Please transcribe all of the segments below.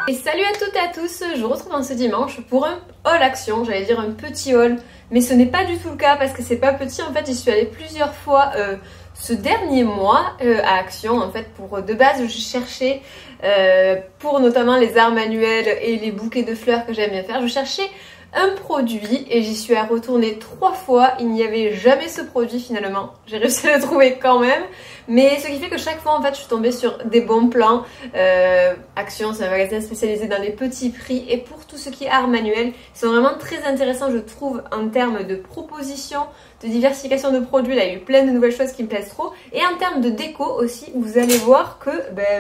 Et salut à toutes et à tous, je vous retrouve ce dimanche pour un haul action, j'allais dire un petit haul, mais ce n'est pas du tout le cas parce que c'est pas petit, en fait j'y suis allée plusieurs fois ce dernier mois à Action, en fait pour de base je cherchais pour notamment les arts manuels et les bouquets de fleurs que j'aime bien faire, je cherchais un produit et j'y suis retournée 3 fois, il n'y avait jamais ce produit finalement, j'ai réussi à le trouver quand même, mais ce qui fait que chaque fois en fait je suis tombée sur des bons plans. Action, c'est un magasin spécialisé dans les petits prix et pour tout ce qui est art manuel, ils sont vraiment très intéressants je trouve en termes de propositions, de diversification de produits, là il y a eu plein de nouvelles choses qui me plaisent trop, et en termes de déco aussi, vous allez voir que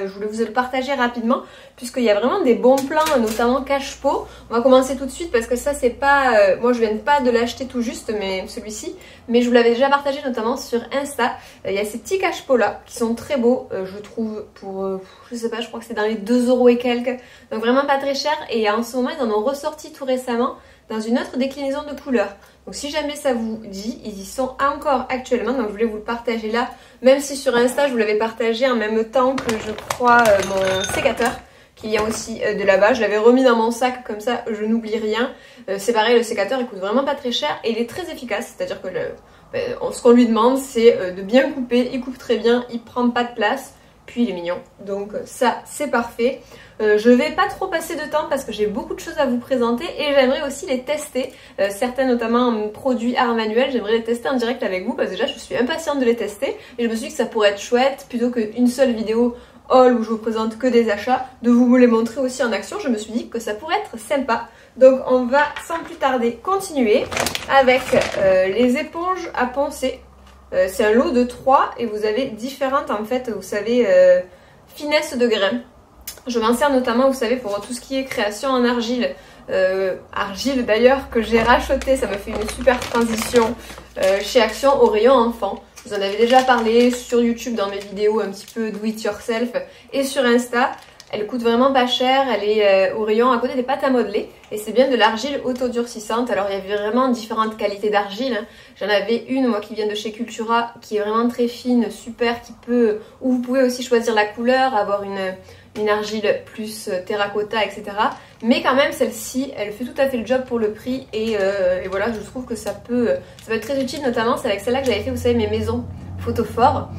je voulais vous le partager rapidement puisqu'il y a vraiment des bons plans, notamment cache-pot. On va commencer tout de suite parce que ça c'est pas, moi je viens pas de l'acheter tout juste, mais celui-ci, mais je vous l'avais déjà partagé notamment sur Insta. Il y a ces petits cache-pots là qui sont très beaux, je trouve, pour, je sais pas, je crois que c'est dans les 2 € et quelques, donc vraiment pas très cher, et en ce moment ils en ont ressorti tout récemment dans une autre déclinaison de couleurs. Donc si jamais ça vous dit, ils y sont encore actuellement, donc je voulais vous le partager là, même si sur Insta je vous l'avais partagé en même temps que je crois mon sécateur qui vient aussi de là-bas. Je l'avais remis dans mon sac comme ça je n'oublie rien. C'est pareil, le sécateur il coûte vraiment pas très cher et il est très efficace, c'est-à-dire que ce qu'on lui demande c'est de bien couper, il coupe très bien, il prend pas de place, puis il est mignon, donc ça c'est parfait. Je vais pas trop passer de temps parce que j'ai beaucoup de choses à vous présenter et j'aimerais aussi les tester, certains notamment produits art manuel, j'aimerais les tester en direct avec vous parce que déjà je suis impatiente de les tester et je me suis dit que ça pourrait être chouette plutôt qu'une seule vidéo haul où je vous présente que des achats, de vous les montrer aussi en action. Je me suis dit que ça pourrait être sympa, donc on va sans plus tarder continuer avec les éponges à poncer. C'est un lot de 3 et vous avez différentes en fait, vous savez, finesses de grains. Je m'en sers notamment, vous savez, pour tout ce qui est création en argile. Argile d'ailleurs que j'ai racheté, ça m'a fait une super transition chez Action au rayon enfant. Vous en avez déjà parlé sur YouTube dans mes vidéos un petit peu do it yourself et sur Insta. Elle coûte vraiment pas cher, elle est au rayon à côté des pâtes à modeler et c'est bien de l'argile autodurcissante. Alors il y avait vraiment différentes qualités d'argile, hein. J'en avais une moi qui vient de chez Cultura qui est vraiment très fine, super, qui peut, où vous pouvez aussi choisir la couleur, avoir une argile plus terracotta, etc. Mais quand même celle-ci elle fait tout à fait le job pour le prix et voilà, je trouve que ça peut être très utile, notamment c'est avec celle-là que j'avais fait, vous savez, mes maisons photophore.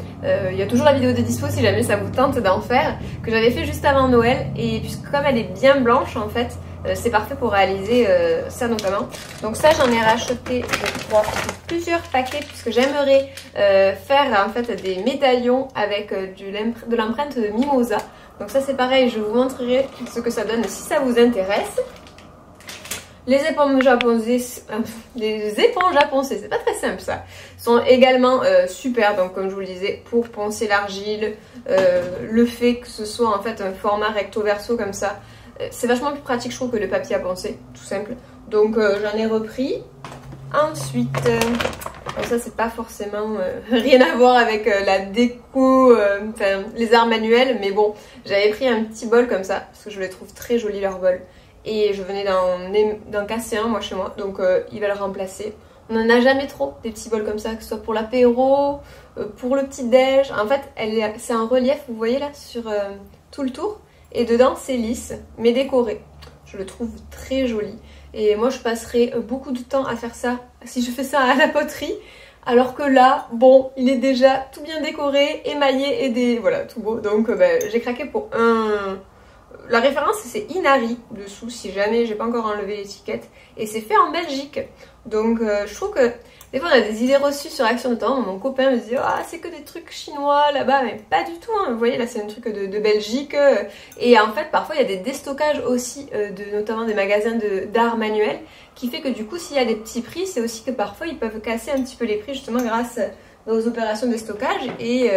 Il y a toujours la vidéo de dispo si jamais ça vous tente d'en faire, que j'avais fait juste avant Noël, et puisque comme elle est bien blanche en fait, c'est parfait pour réaliser ça notamment. Donc ça j'en ai racheté je crois plusieurs paquets puisque j'aimerais faire en fait des médaillons avec de l'empreinte de Mimosa. Donc ça c'est pareil, je vous montrerai ce que ça donne si ça vous intéresse. Les éponges à poncer, c'est pas très simple ça, sont également super, donc comme je vous le disais, pour poncer l'argile, le fait que ce soit en fait un format recto verso comme ça, c'est vachement plus pratique je trouve que le papier à poncer, tout simple. Donc j'en ai repris. Ensuite, ça c'est pas forcément rien à voir avec la déco, enfin les arts manuels, mais bon, j'avais pris un petit bol comme ça, parce que je les trouve très jolis leurs bols. Et je venais d'en casser un moi chez moi, donc il va le remplacer. On n'en a jamais trop des petits bols comme ça, que ce soit pour l'apéro, pour le petit déj. En fait c'est un relief, vous voyez là, sur tout le tour. Et dedans c'est lisse, mais décoré. Je le trouve très joli. Et moi je passerai beaucoup de temps à faire ça, si je fais ça à la poterie. Alors que là, bon, il est déjà tout bien décoré, émaillé et voilà, tout beau. Donc j'ai craqué pour un... La référence c'est Inari dessous si jamais j'ai pas encore enlevé l'étiquette et c'est fait en Belgique, donc je trouve que des fois on a des idées reçues sur Action, notamment mon copain me dit ah c'est que des trucs chinois là-bas, mais pas du tout hein. Vous voyez là c'est un truc de Belgique et en fait parfois il y a des déstockages aussi notamment des magasins d'art manuel qui fait que du coup s'il y a des petits prix c'est aussi que parfois ils peuvent casser un petit peu les prix justement grâce aux opérations de stockage et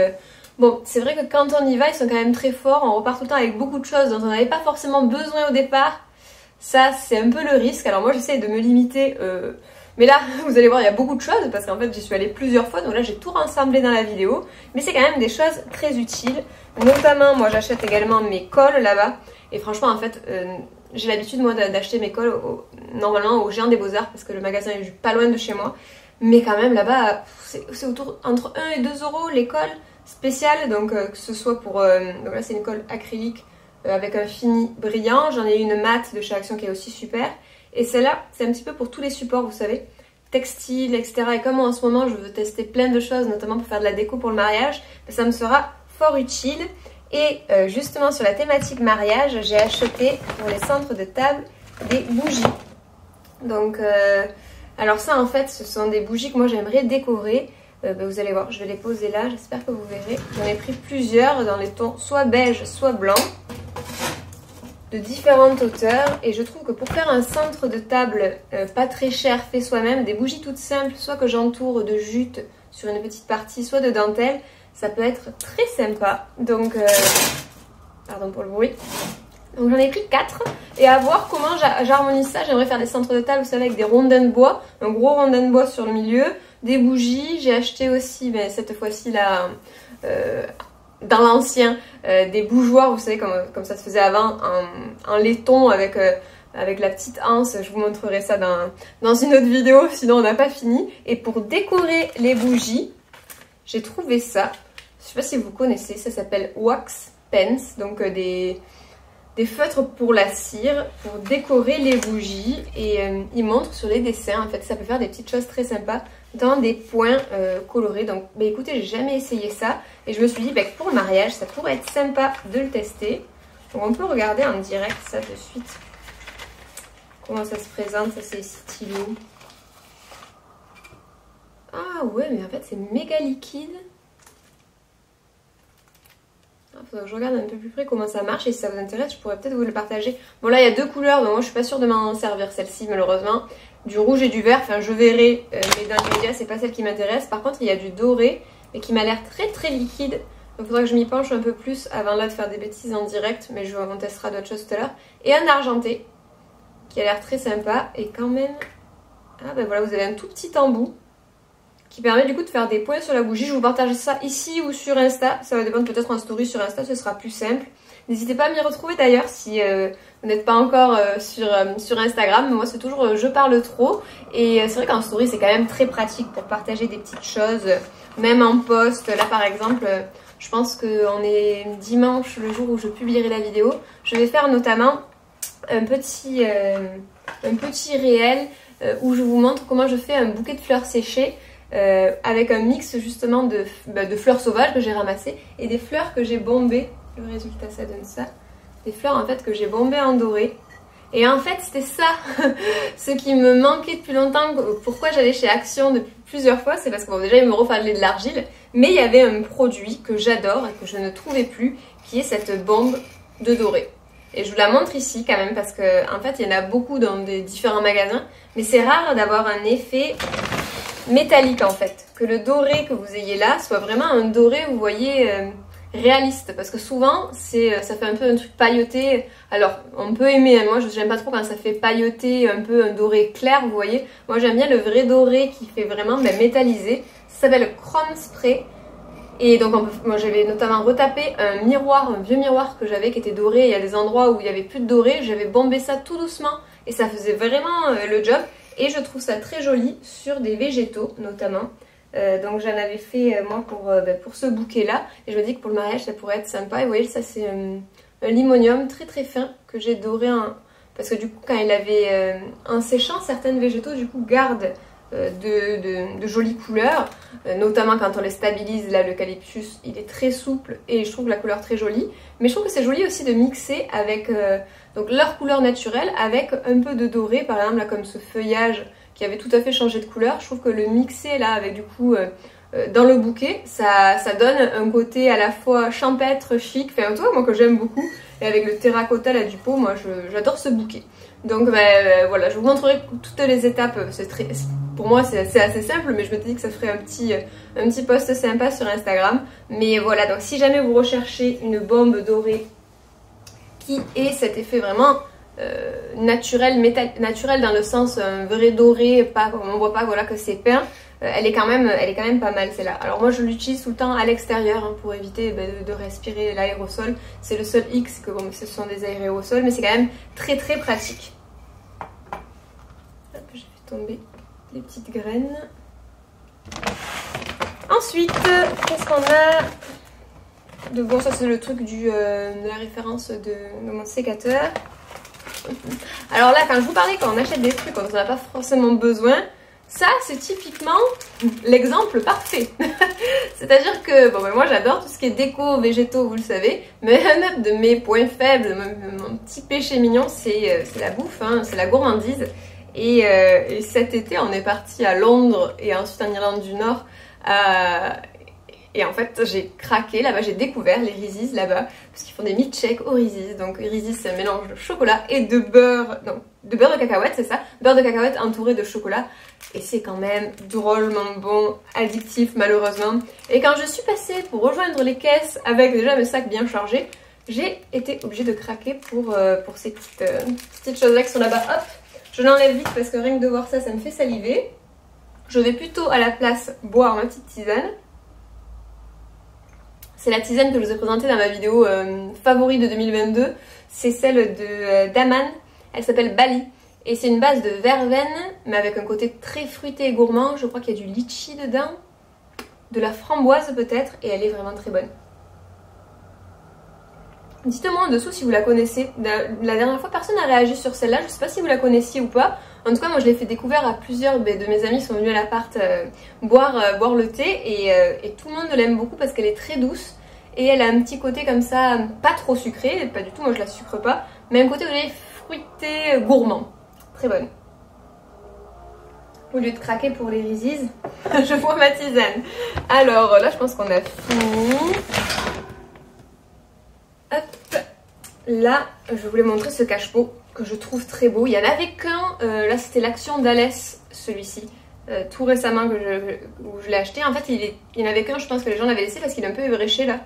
bon, c'est vrai que quand on y va, ils sont quand même très forts, on repart tout le temps avec beaucoup de choses dont on n'avait pas forcément besoin au départ. Ça, c'est un peu le risque. Alors moi, j'essaie de me limiter, mais là, vous allez voir, il y a beaucoup de choses parce qu'en fait, j'y suis allée plusieurs fois, donc là, j'ai tout rassemblé dans la vidéo. Mais c'est quand même des choses très utiles. Notamment, moi, j'achète également mes cols là-bas. Et franchement, en fait, j'ai l'habitude, moi, d'acheter mes cols normalement au Géant des Beaux-Arts parce que le magasin est pas loin de chez moi. Mais quand même, là-bas, c'est entre 1 et 2 € les cols spéciales, donc que ce soit pour... donc là c'est une colle acrylique avec un fini brillant. J'en ai une mat de chez Action qui est aussi super. Et celle-là, c'est un petit peu pour tous les supports, vous savez, textile, etc. Et comme en ce moment, je veux tester plein de choses, notamment pour faire de la déco pour le mariage, ça me sera fort utile. Et justement, sur la thématique mariage, j'ai acheté pour les centres de table des bougies. Donc, alors ça, en fait, ce sont des bougies que moi, j'aimerais décorer. Vous allez voir, je vais les poser là, j'espère que vous verrez. J'en ai pris plusieurs dans les tons soit beige, soit blanc, de différentes hauteurs. Et je trouve que pour faire un centre de table pas très cher, fait soi-même, des bougies toutes simples, soit que j'entoure de jute sur une petite partie, soit de dentelle, ça peut être très sympa. Donc, pardon pour le bruit. Donc j'en ai pris 4 et à voir comment j'harmonise ça. J'aimerais faire des centres de table, vous savez, avec des rondins de bois, un gros rondin de bois sur le milieu, des bougies. J'ai acheté aussi, mais cette fois-ci là, dans l'ancien, des bougeoirs, vous savez, comme ça se faisait avant, en laiton avec la petite anse. Je vous montrerai ça dans une autre vidéo, sinon on n'a pas fini. Et pour décorer les bougies, j'ai trouvé ça. Je sais pas si vous connaissez, ça s'appelle Wax Pens, donc des feutres pour la cire, pour décorer les bougies. Et ils montrent sur les dessins, en fait, ça peut faire des petites choses très sympas, notamment des points colorés. Donc, écoutez, j'ai jamais essayé ça. Et je me suis dit, pour le mariage, ça pourrait être sympa de le tester. Donc, on peut regarder en direct ça de suite. Comment ça se présente, ça c'est stylo. Ah ouais, mais en fait, c'est méga liquide. Il faudrait que je regarde un peu plus près comment ça marche et si ça vous intéresse, je pourrais peut-être vous le partager. Bon là, il y a 2 couleurs, donc moi je suis pas sûre de m'en servir celle-ci malheureusement. Du rouge et du vert, enfin je verrai, mais dans l'immédiat, c'est pas celle qui m'intéresse. Par contre, il y a du doré, mais qui m'a l'air très très liquide. Donc il faudra que je m'y penche un peu plus avant là de faire des bêtises en direct, mais on testera d'autres choses tout à l'heure. Et un argenté, qui a l'air très sympa, et quand même... Ah ben voilà, vous avez un tout petit embout qui permet du coup de faire des points sur la bougie. Je vous partage ça ici ou sur Insta. Ça va dépendre, peut-être en story sur Insta, ce sera plus simple. N'hésitez pas à m'y retrouver d'ailleurs si vous n'êtes pas encore sur Instagram. Moi c'est toujours je parle trop. Et c'est vrai qu'en story c'est quand même très pratique pour partager des petites choses. Même en post, là par exemple, je pense qu'on est dimanche, le jour où je publierai la vidéo. Je vais faire notamment un petit réel où je vous montre comment je fais un bouquet de fleurs séchées. Avec un mix justement de fleurs sauvages que j'ai ramassées et des fleurs que j'ai bombées. Le résultat ça donne ça. Des fleurs en fait que j'ai bombées en doré. Et en fait c'était ça ce qui me manquait depuis longtemps. Pourquoi j'allais chez Action depuis plusieurs fois, c'est parce que bon, déjà il me refallait de l'argile, mais il y avait un produit que j'adore et que je ne trouvais plus, qui est cette bombe de doré. Et je vous la montre ici quand même parce que en fait il y en a beaucoup dans des différents magasins, mais c'est rare d'avoir un effet métallique en fait, que le doré que vous ayez là soit vraiment un doré, vous voyez, réaliste, parce que souvent ça fait un peu un truc pailleté. Alors on peut aimer, hein, moi j'aime pas trop quand ça fait pailleté, un peu un doré clair, vous voyez. Moi j'aime bien le vrai doré qui fait vraiment métallisé. Ça s'appelle Chrome Spray. Et donc moi j'avais notamment retapé un miroir, un vieux miroir que j'avais qui était doré. Il y a des endroits où il n'y avait plus de doré, j'avais bombé ça tout doucement et ça faisait vraiment le job. Et je trouve ça très joli sur des végétaux notamment. Donc j'en avais fait moi pour ce bouquet là. Et je me dis que pour le mariage ça pourrait être sympa. Et vous voyez, ça c'est un limonium très très fin que j'ai doré parce que du coup quand il avait en séchant, certaines végétaux du coup gardent de jolies couleurs, notamment quand on les stabilise. Là l'eucalyptus il est très souple et je trouve la couleur très jolie, mais je trouve que c'est joli aussi de mixer avec donc leur couleur naturelle avec un peu de doré, par exemple là comme ce feuillage qui avait tout à fait changé de couleur. Je trouve que le mixer là avec du coup dans le bouquet, ça donne un côté à la fois champêtre, chic, enfin un truc moi que j'aime beaucoup, et avec le terracotta là du pot, moi j'adore ce bouquet. Donc voilà, je vous montrerai toutes les étapes. Pour moi c'est assez simple, mais je me dis que ça ferait un petit post sympa sur Instagram. Mais voilà, donc si jamais vous recherchez une bombe dorée qui ait cet effet vraiment naturel dans le sens un vrai doré, pas, on voit pas voilà, que c'est peint, elle est quand même pas mal celle-là. Alors moi je l'utilise tout le temps à l'extérieur hein, pour éviter de respirer l'aérosol. C'est le seul X que bon, ce sont des aérosols, mais c'est quand même très très pratique. Hop, j'ai fait tomber les petites graines. Ensuite, qu'est-ce qu'on a? bon, ça c'est le truc de la référence de mon sécateur. Alors là, quand je vous parlais quand on achète des trucs dont on n'a pas forcément besoin, ça c'est typiquement l'exemple parfait. C'est-à-dire que bon, ben moi j'adore tout ce qui est déco, végétaux, vous le savez, mais un de mes points faibles, mon petit péché mignon, c'est la bouffe, hein, c'est la gourmandise. Et cet été, on est parti à Londres et ensuite en Irlande du Nord. Et en fait, j'ai craqué là-bas, j'ai découvert les Reese's là-bas, parce qu'ils font des milkshakes aux Reese's. Donc Reese's, c'est un mélange de chocolat et de beurre, non, de beurre de cacahuète, c'est ça, beurre de cacahuète entouré de chocolat. Et c'est quand même drôlement bon, addictif malheureusement. Et quand je suis passée pour rejoindre les caisses avec déjà mes sacs bien chargés, j'ai été obligée de craquer pour ces petites choses-là qui sont là-bas. Hop, je l'enlève vite parce que rien que de voir ça, ça me fait saliver. Je vais plutôt à la place boire ma petite tisane. C'est la tisane que je vous ai présentée dans ma vidéo favori de 2022. C'est celle d'Aman. Elle s'appelle Bali. Et c'est une base de verveine, mais avec un côté très fruité et gourmand. Je crois qu'il y a du litchi dedans. De la framboise peut-être. Et elle est vraiment très bonne. Dites-moi en dessous si vous la connaissez. La dernière fois, personne n'a réagi sur celle-là. Je ne sais pas si vous la connaissiez ou pas. En tout cas, moi je l'ai fait découvrir à plusieurs de mes amis qui sont venus à l'appart boire le thé. Et tout le monde l'aime beaucoup parce qu'elle est très douce. Et elle a un petit côté comme ça, pas trop sucré. Pas du tout, moi je la sucre pas. Mais un côté fruité, gourmand. Très bonne. Au lieu de craquer pour les Reese's, je bois ma tisane. Alors là, je pense qu'on a fini. Hop. Là, je voulais montrer ce cache-pot que je trouve très beau. Il y en avait qu'un, là c'était l'action d'Alès, celui-ci. Tout récemment où je l'ai acheté. En fait, il n'y en avait qu'un, je pense que les gens l'avaient laissé parce qu'il est un peu ébréché là.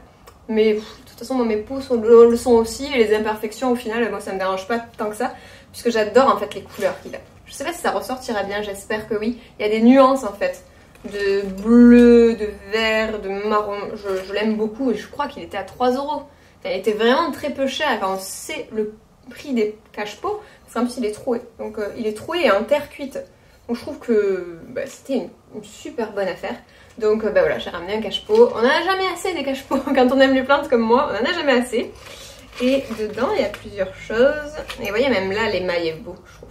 Mais de toute façon, moi, mes peaux le sont aussi. Et les imperfections, au final, moi ça me dérange pas tant que ça. Puisque j'adore en fait les couleurs qu'il a. Je sais pas si ça ressortira bien, j'espère que oui. Il y a des nuances en fait. De bleu, de vert, de marron. Je l'aime beaucoup et je crois qu'il était à 3 €. Enfin, il était vraiment très peu cher quand on sait le prix des cache-pots. Parce qu'en plus, il est troué. Donc, il est troué et en terre cuite. Donc, je trouve que c'était une super bonne affaire. Donc, voilà, j'ai ramené un cache-pot. On n'en a jamais assez des cache-pots. Quand on aime les plantes comme moi, on n'en a jamais assez. Et dedans, il y a plusieurs choses. Et vous voyez, même là, l'émail est beau, je trouve.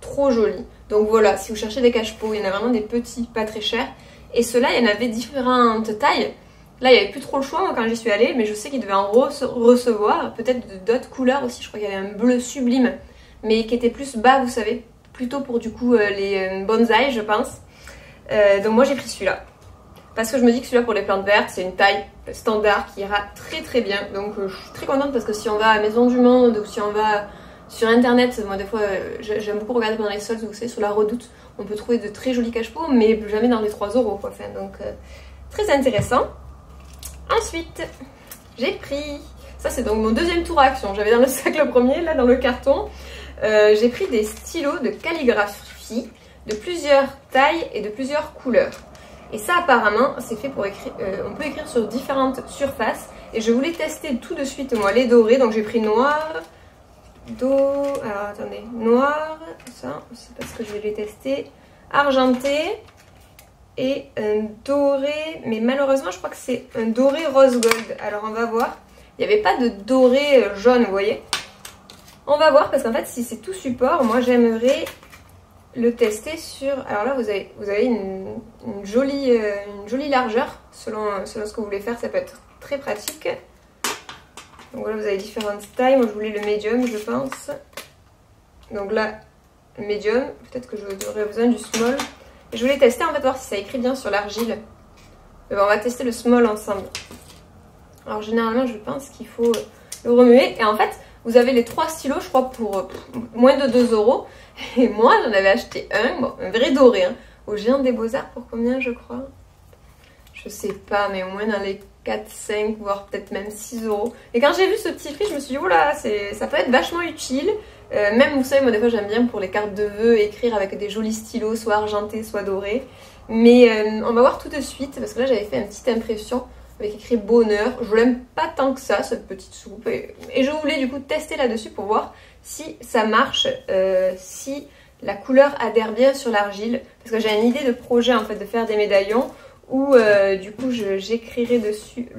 Trop joli. Donc voilà, si vous cherchez des cache-pots, il y en a vraiment des petits, pas très chers. Et ceux-là, il y en avait différentes tailles. Là, il n'y avait plus trop le choix moi, quand j'y suis allée, mais je sais qu'ils devaient en recevoir. Peut-être d'autres couleurs aussi. Je crois qu'il y avait un bleu sublime, mais qui était plus bas, vous savez. Plutôt pour du coup les bonsaïs, je pense. Donc moi, j'ai pris celui-là. Parce que je me dis que celui-là pour les plantes vertes, c'est une taille standard qui ira très très bien. Donc je suis très contente parce que si on va à Maison du Monde ou si on va sur internet, moi des fois j'aime beaucoup regarder pendant les soldes, vous savez, sur la Redoute, on peut trouver de très jolis cache-pots, mais jamais dans les 3 € quoi. Enfin, donc très intéressant. Ensuite, j'ai pris, ça c'est donc mon deuxième tour à Action. J'avais dans le sac le premier, là dans le carton. J'ai pris des stylos de calligraphie de plusieurs tailles et de plusieurs couleurs. Et ça apparemment c'est fait pour écrire, on peut écrire sur différentes surfaces. Et je voulais tester tout de suite moi les dorés, donc j'ai pris noir, alors attendez, noir, ça c'est parce que je vais les tester, argenté et un doré, mais malheureusement je crois que c'est un doré rose gold. Alors on va voir, il n'y avait pas de doré jaune, vous voyez. On va voir parce qu'en fait si c'est tout support, moi j'aimerais le tester sur... Alors là vous avez une jolie largeur selon ce que vous voulez faire, ça peut être très pratique. Donc voilà, vous avez différentes tailles. Moi je voulais le médium, je pense. Donc là, médium. Peut-être que j'aurais besoin du small. Et je voulais tester en fait, voir si ça écrit bien sur l'argile. On va tester le small ensemble. Alors généralement, je pense qu'il faut le remuer. Et en fait, vous avez les 3 stylos, je crois, pour moins de 2 €. Et moi, j'en avais acheté un vrai doré, hein, au Géant des Beaux-Arts pour combien, je crois? Je sais pas, mais au moins dans les 4, 5, voire peut-être même 6 €. Et quand j'ai vu ce petit prix, je me suis dit, oula, ça peut être vachement utile. Même, vous savez, moi des fois j'aime bien pour les cartes de vœux écrire avec des jolis stylos, soit argentés, soit dorés. Mais on va voir tout de suite, parce que là j'avais fait une petite impression avec écrit bonheur. Je l'aime pas tant que ça, cette petite soupe. Et je voulais du coup tester là-dessus pour voir si ça marche, si la couleur adhère bien sur l'argile. Parce que j'ai une idée de projet en fait, de faire des médaillons où du coup j'écrirai dessus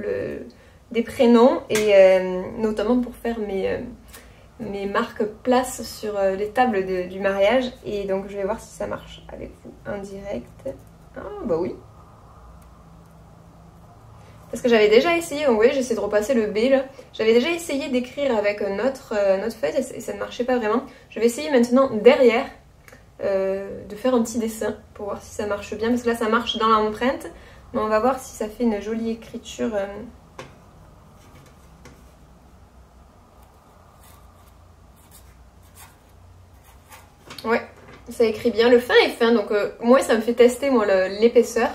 des prénoms et notamment pour faire mes marque-places sur les tables du mariage. Et donc je vais voir si ça marche avec vous en direct. Ah bah oui. Parce que j'avais déjà essayé, donc vous voyez j'essaie de repasser le B là. J'avais déjà essayé d'écrire avec notre feuille et ça ne marchait pas vraiment. Je vais essayer maintenant derrière de faire un petit dessin pour voir si ça marche bien. Parce que là ça marche dans l'empreinte, mais on va voir si ça fait une jolie écriture. Ouais, ça écrit bien. Le fin est fin, donc moi ça me fait tester moi l'épaisseur.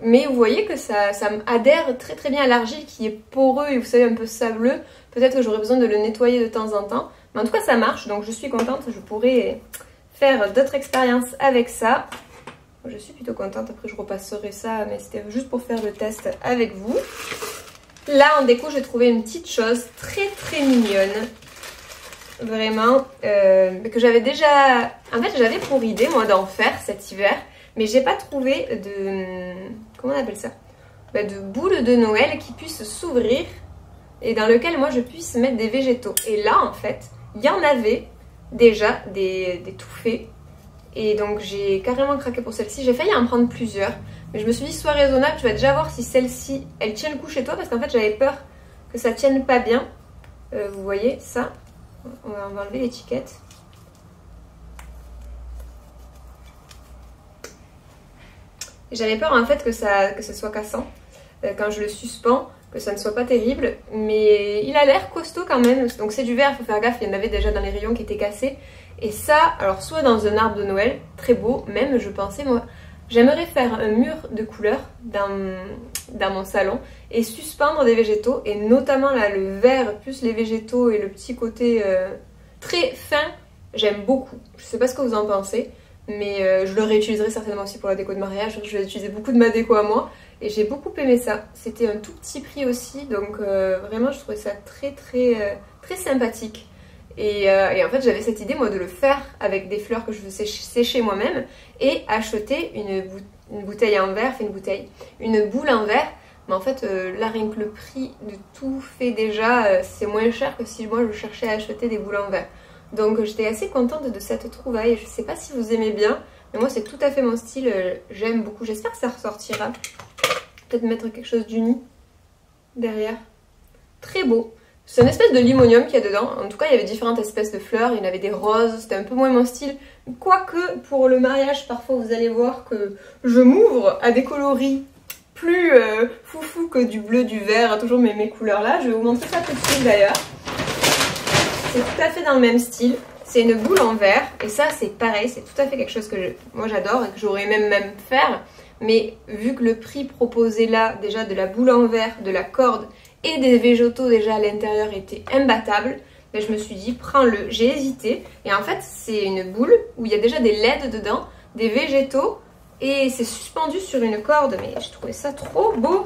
Mais vous voyez que ça adhère très très bien à l'argile qui est poreux et vous savez un peu sableux. Peut-être que j'aurais besoin de le nettoyer de temps en temps. Mais en tout cas ça marche, donc je suis contente. Je pourrais faire d'autres expériences avec ça. Je suis plutôt contente, après je repasserai ça, mais c'était juste pour faire le test avec vous. Là en déco j'ai trouvé une petite chose très très mignonne. Vraiment, que j'avais déjà... En fait j'avais pour idée moi d'en faire cet hiver. Mais j'ai pas trouvé de... Comment on appelle ça? De boules de Noël qui puissent s'ouvrir et dans lequel moi je puisse mettre des végétaux. Et là en fait, il y en avait déjà des tout faits. Et donc j'ai carrément craqué pour celle-ci. J'ai failli en prendre plusieurs. Mais je me suis dit sois raisonnable, tu vas déjà voir si celle-ci, elle tient le coup chez toi. Parce qu'en fait j'avais peur que ça tienne pas bien. Vous voyez ça? On va enlever l'étiquette. J'avais peur en fait que ça soit cassant quand je le suspends, que ça ne soit pas terrible, mais il a l'air costaud quand même. Donc c'est du verre, il faut faire gaffe, il y en avait déjà dans les rayons qui étaient cassés. Et ça, alors soit dans un arbre de Noël, très beau, même je pensais moi, j'aimerais faire un mur de couleurs dans mon salon et suspendre des végétaux, et notamment là le vert plus les végétaux et le petit côté très fin, j'aime beaucoup. Je sais pas ce que vous en pensez. Mais je le réutiliserai certainement aussi pour la déco de mariage. Je vais utiliser beaucoup de ma déco à moi. Et j'ai beaucoup aimé ça. C'était un tout petit prix aussi. Donc vraiment je trouvais ça très très sympathique. Et en fait j'avais cette idée moi de le faire avec des fleurs que je veux sécher moi-même. Et acheter une bouteille en verre. Enfin une boule en verre. Mais en fait là rien que le prix de tout fait déjà c'est moins cher que si moi je cherchais à acheter des boules en verre. Donc j'étais assez contente de cette trouvaille. Je sais pas si vous aimez bien, mais moi c'est tout à fait mon style. J'aime beaucoup. J'espère que ça ressortira. Peut-être mettre quelque chose d'uni derrière. Très beau. C'est une espèce de limonium qu'il y a dedans. En tout cas il y avait différentes espèces de fleurs. Il y en avait des roses. C'était un peu moins mon style. Quoique pour le mariage parfois vous allez voir que je m'ouvre à des coloris plus foufou que du bleu, du vert. Toujours mes couleurs là. Je vais vous montrer ça tout de suite d'ailleurs. C'est tout à fait dans le même style. C'est une boule en verre. Et ça, c'est pareil. C'est tout à fait quelque chose que moi j'adore et que j'aurais même faire. Mais vu que le prix proposé là, déjà de la boule en verre, de la corde et des végétaux déjà à l'intérieur était imbattable, ben, je me suis dit, prends-le. J'ai hésité. Et en fait, c'est une boule où il y a déjà des LED dedans, des végétaux. Et c'est suspendu sur une corde. Mais je trouvais ça trop beau.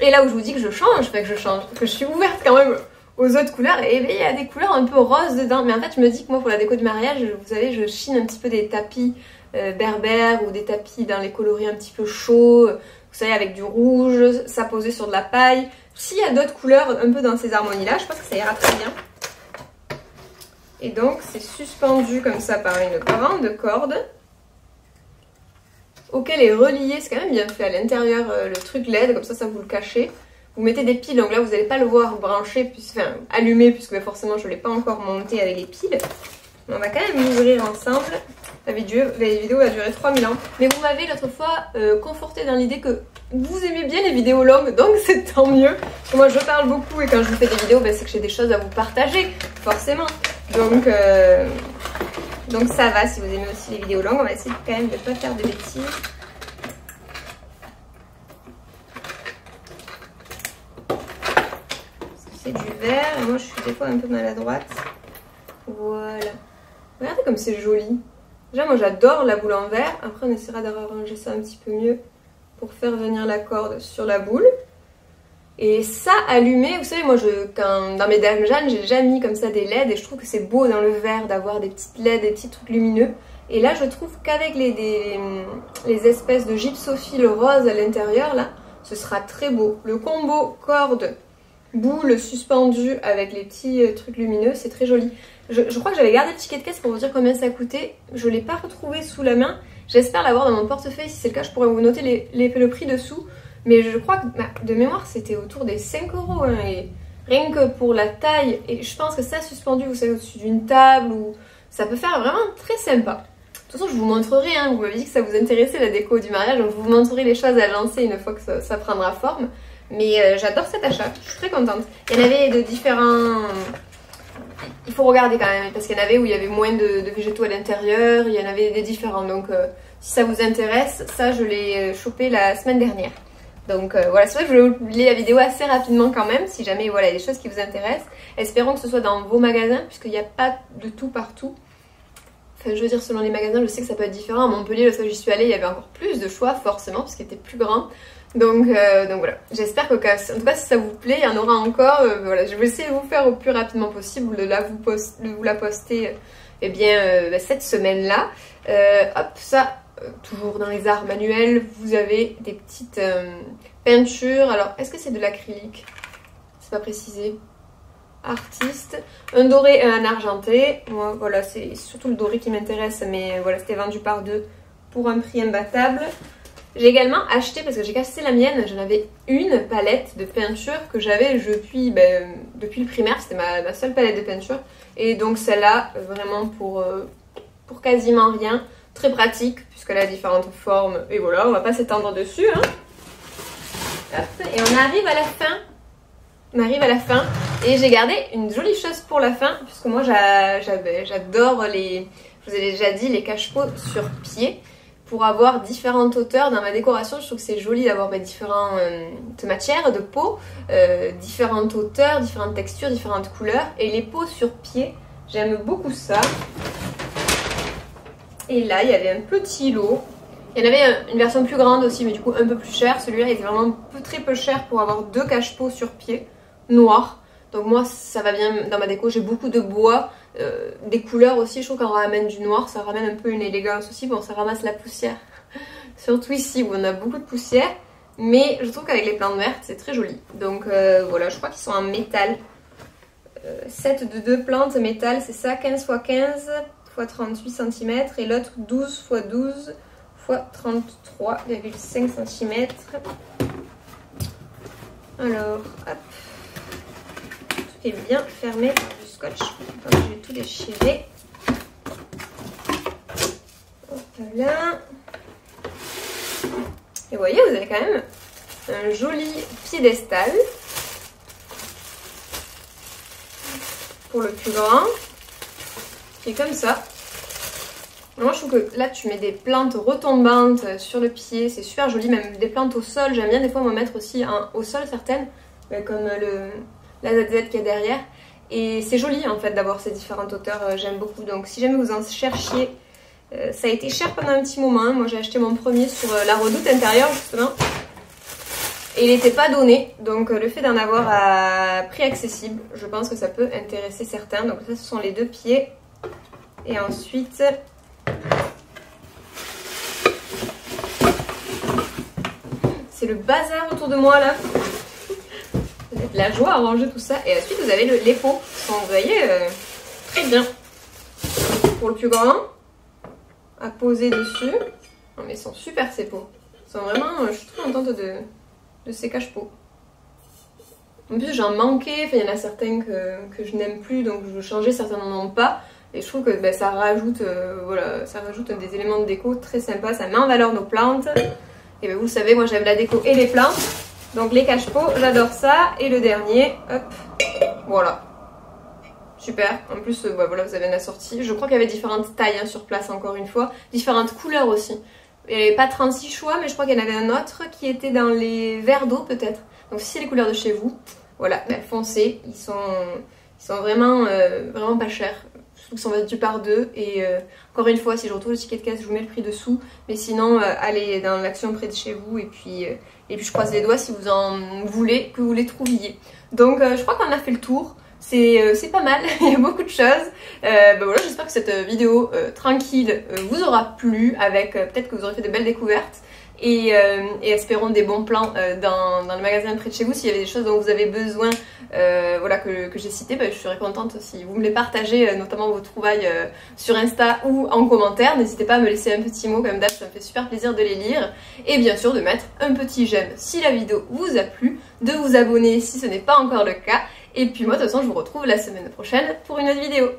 Et là où je vous dis que je change, que je suis ouverte quand même aux autres couleurs, et il y a des couleurs un peu roses dedans, mais en fait je me dis que moi pour la déco de mariage, vous savez, je chine un petit peu des tapis berbères ou des tapis dans les coloris un petit peu chauds, vous savez, avec du rouge, ça posé sur de la paille. S'il y a d'autres couleurs un peu dans ces harmonies là, je pense que ça ira très bien. Et donc c'est suspendu comme ça par une grande corde auquel est relié, c'est quand même bien fait à l'intérieur le truc LED, comme ça vous le cachez. Vous mettez des piles, donc là vous n'allez pas le voir branché, enfin allumé, puisque forcément je ne l'ai pas encore monté avec les piles. Mais on va quand même l'ouvrir ensemble. La vidéo va durer 3000 ans. Mais vous m'avez l'autre fois conforté dans l'idée que vous aimez bien les vidéos longues, donc c'est tant mieux. Parce que moi je parle beaucoup et quand je vous fais des vidéos, ben, c'est que j'ai des choses à vous partager, forcément. Donc ça va, si vous aimez aussi les vidéos longues, on va essayer quand même de ne pas faire de bêtises. C'est du vert et moi je suis des fois un peu maladroite. Voilà. Regardez comme c'est joli. Déjà moi j'adore la boule en verre. Après on essaiera d'arranger ça un petit peu mieux pour faire venir la corde sur la boule. Et ça allumé, vous savez moi dans mes Dames Jeanne j'ai déjà mis comme ça des LED et je trouve que c'est beau dans le verre d'avoir des petites LED, des petits trucs lumineux. Et là je trouve qu'avec les espèces de gypsophile rose à l'intérieur là, ce sera très beau. Le combo corde boules suspendues avec les petits trucs lumineux, c'est très joli. Je crois que j'avais gardé le ticket de caisse pour vous dire combien ça coûtait, je ne l'ai pas retrouvé sous la main. J'espère l'avoir dans mon portefeuille, si c'est le cas je pourrais vous noter le prix dessous. Mais je crois que de mémoire c'était autour des 5 euros hein, et rien que pour la taille. Et je pense que ça suspendu, vous savez, au-dessus d'une table, ou ça peut faire vraiment très sympa. De toute façon je vous montrerai, hein, vous m'avez dit que ça vous intéressait la déco du mariage, donc je vous montrerai les choses à lancer une fois que ça prendra forme. Mais j'adore cet achat, je suis très contente. Il y en avait de différents... Il faut regarder quand même, parce qu'il y en avait où il y avait moins de végétaux à l'intérieur, il y en avait des différents. Donc si ça vous intéresse, ça je l'ai chopé la semaine dernière. Donc voilà, c'est vrai que je vais publier la vidéo assez rapidement quand même, si jamais voilà, il y a des choses qui vous intéressent. Espérons que ce soit dans vos magasins, puisqu'il n'y a pas de tout partout. Enfin, je veux dire, selon les magasins, je sais que ça peut être différent. À Montpellier, l'autre fois que j'y suis allée, il y avait encore plus de choix, forcément, parce qu'il était plus grand. Donc voilà, j'espère que, en tout cas, si ça vous plaît, il y en aura encore. Voilà, je vais essayer de vous faire au plus rapidement possible, de vous la poster eh bien, cette semaine-là. Hop, ça, toujours dans les arts manuels, vous avez des petites peintures. Alors, est-ce que c'est de l'acrylique? C'est pas précisé. Artiste, un doré et un argenté. Moi, voilà, c'est surtout le doré qui m'intéresse, mais voilà, c'était vendu par deux pour un prix imbattable. J'ai également acheté, parce que j'ai cassé la mienne, j'en avais une palette de peinture que j'avais depuis le primaire, c'était ma seule palette de peinture. Et donc celle-là, vraiment pour quasiment rien, très pratique, puisqu'elle a différentes formes. Et voilà, on va pas s'étendre dessus. Hein. Hop, et on arrive à la fin. On arrive à la fin. Et j'ai gardé une jolie chose pour la fin, puisque moi j'adore les, je vous ai déjà dit, les cache-pots sur pied. Pour avoir différentes hauteurs dans ma décoration, je trouve que c'est joli d'avoir différentes matières de peau, différentes hauteurs, différentes textures, différentes couleurs. Et les pots sur pied, j'aime beaucoup ça. Et là, il y avait un petit lot. Il y en avait une version plus grande aussi, mais du coup un peu plus cher. Celui-là était vraiment très peu cher pour avoir deux cache-pots sur pied, noirs. Donc moi, ça va bien dans ma déco. J'ai beaucoup de bois. Des couleurs aussi, je trouve qu'on ramène du noir, ça ramène un peu une élégance aussi. Bon, ça ramasse la poussière, surtout ici où on a beaucoup de poussière, mais je trouve qu'avec les plantes vertes c'est très joli. Donc voilà, je crois qu'ils sont en métal, 7 de 2 plantes métal, c'est ça, 15 x 15 x 38 cm, et l'autre 12 x 12 x 33,5 cm. Alors hop, tout est bien fermé par du scotch. Donc, je vais tout déchirer. Hop là. Et vous voyez, vous avez quand même un joli piédestal pour le plus grand, qui est comme ça. Moi je trouve que là tu mets des plantes retombantes sur le pied, c'est super joli, même des plantes au sol. J'aime bien des fois m'en mettre aussi au sol certaines, comme la ZZ qui est derrière. Et c'est joli en fait d'avoir ces différentes hauteurs, j'aime beaucoup. Donc si jamais vous en cherchiez, ça a été cher pendant un petit moment. Moi j'ai acheté mon premier sur la Redoute intérieure justement. Et il n'était pas donné, donc le fait d'en avoir à prix accessible, je pense que ça peut intéresser certains. Donc ça, ce sont les deux pieds. Et ensuite, c'est le bazar autour de moi là. Vous avez de la joie à ranger tout ça. Et ensuite, vous avez les pots. Vous voyez, très bien. Pour le plus grand, à poser dessus. Non mais ils sont super ces pots. Ils sont vraiment, je suis très contente de ces cache-pots. En plus j'en manquais, enfin, il y en a certains que je n'aime plus, donc je veux changer, certains n'en ont pas. Et je trouve que ça rajoute, voilà, ça rajoute des éléments de déco très sympas, ça met en valeur nos plantes. Et vous le savez, moi j'aime la déco et les plantes. Donc les cache-pots, j'adore ça. Et le dernier, hop, voilà. Super, en plus voilà, vous avez une assortie. Je crois qu'il y avait différentes tailles hein, sur place encore une fois, différentes couleurs aussi. Il n'y avait pas 36 choix, mais je crois qu'il y en avait un autre qui était dans les verres d'eau peut-être. Donc si c'est les couleurs de chez vous, voilà, foncez, ils sont vraiment, vraiment pas chers. Je trouve qu'ils sont vendus par deux. Et encore une fois, si je retrouve le ticket de caisse, je vous mets le prix dessous. Mais sinon, allez dans l'action près de chez vous et puis je croise les doigts si vous en voulez, que vous les trouviez. Donc je crois qu'on a fait le tour. C'est pas mal, il y a beaucoup de choses. Voilà, j'espère que cette vidéo tranquille vous aura plu, avec peut-être que vous aurez fait de belles découvertes. et espérons des bons plans dans le magasin près de chez vous. S'il y avait des choses dont vous avez besoin, voilà, que j'ai citées, je serais contente si vous me les partagez, notamment vos trouvailles sur Insta ou en commentaire. N'hésitez pas à me laisser un petit mot comme d'hab, ça me fait super plaisir de les lire. Et bien sûr de mettre un petit j'aime si la vidéo vous a plu, de vous abonner si ce n'est pas encore le cas. Et puis moi de toute façon je vous retrouve la semaine prochaine pour une autre vidéo.